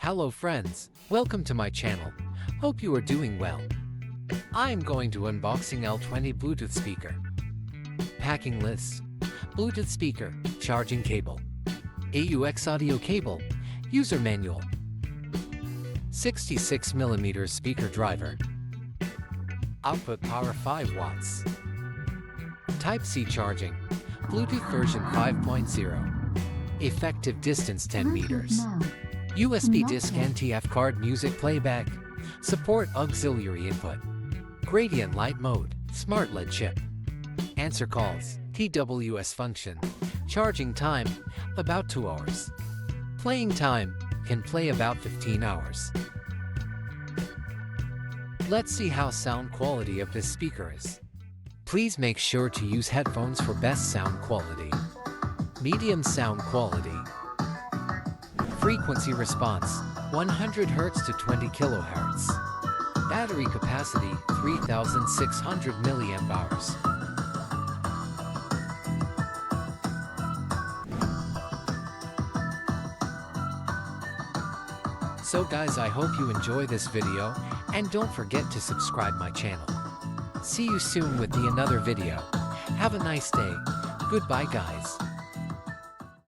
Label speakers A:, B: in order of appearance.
A: Hello friends, welcome to my channel. Hope you are doing well. I am going to unboxing L20 Bluetooth speaker. Packing list. Bluetooth speaker, charging cable. AUX audio cable, user manual. 66mm speaker driver. Output power 5 watts. Type-C charging, Bluetooth version 5.0. Effective distance 10 meters. USB disc NTF card music playback. Support auxiliary input. Gradient light mode, smart LED chip. Answer calls, TWS function. Charging time, about 2 hours. Playing time, can play about 15 hours. Let's see how sound quality of this speaker is. Please make sure to use headphones for best sound quality. Medium sound quality. Frequency response, 100 Hz to 20 kHz. Battery capacity, 3600 mAh. So guys, I hope you enjoy this video, and don't forget to subscribe my channel. See you soon with another video. Have a nice day. Goodbye guys.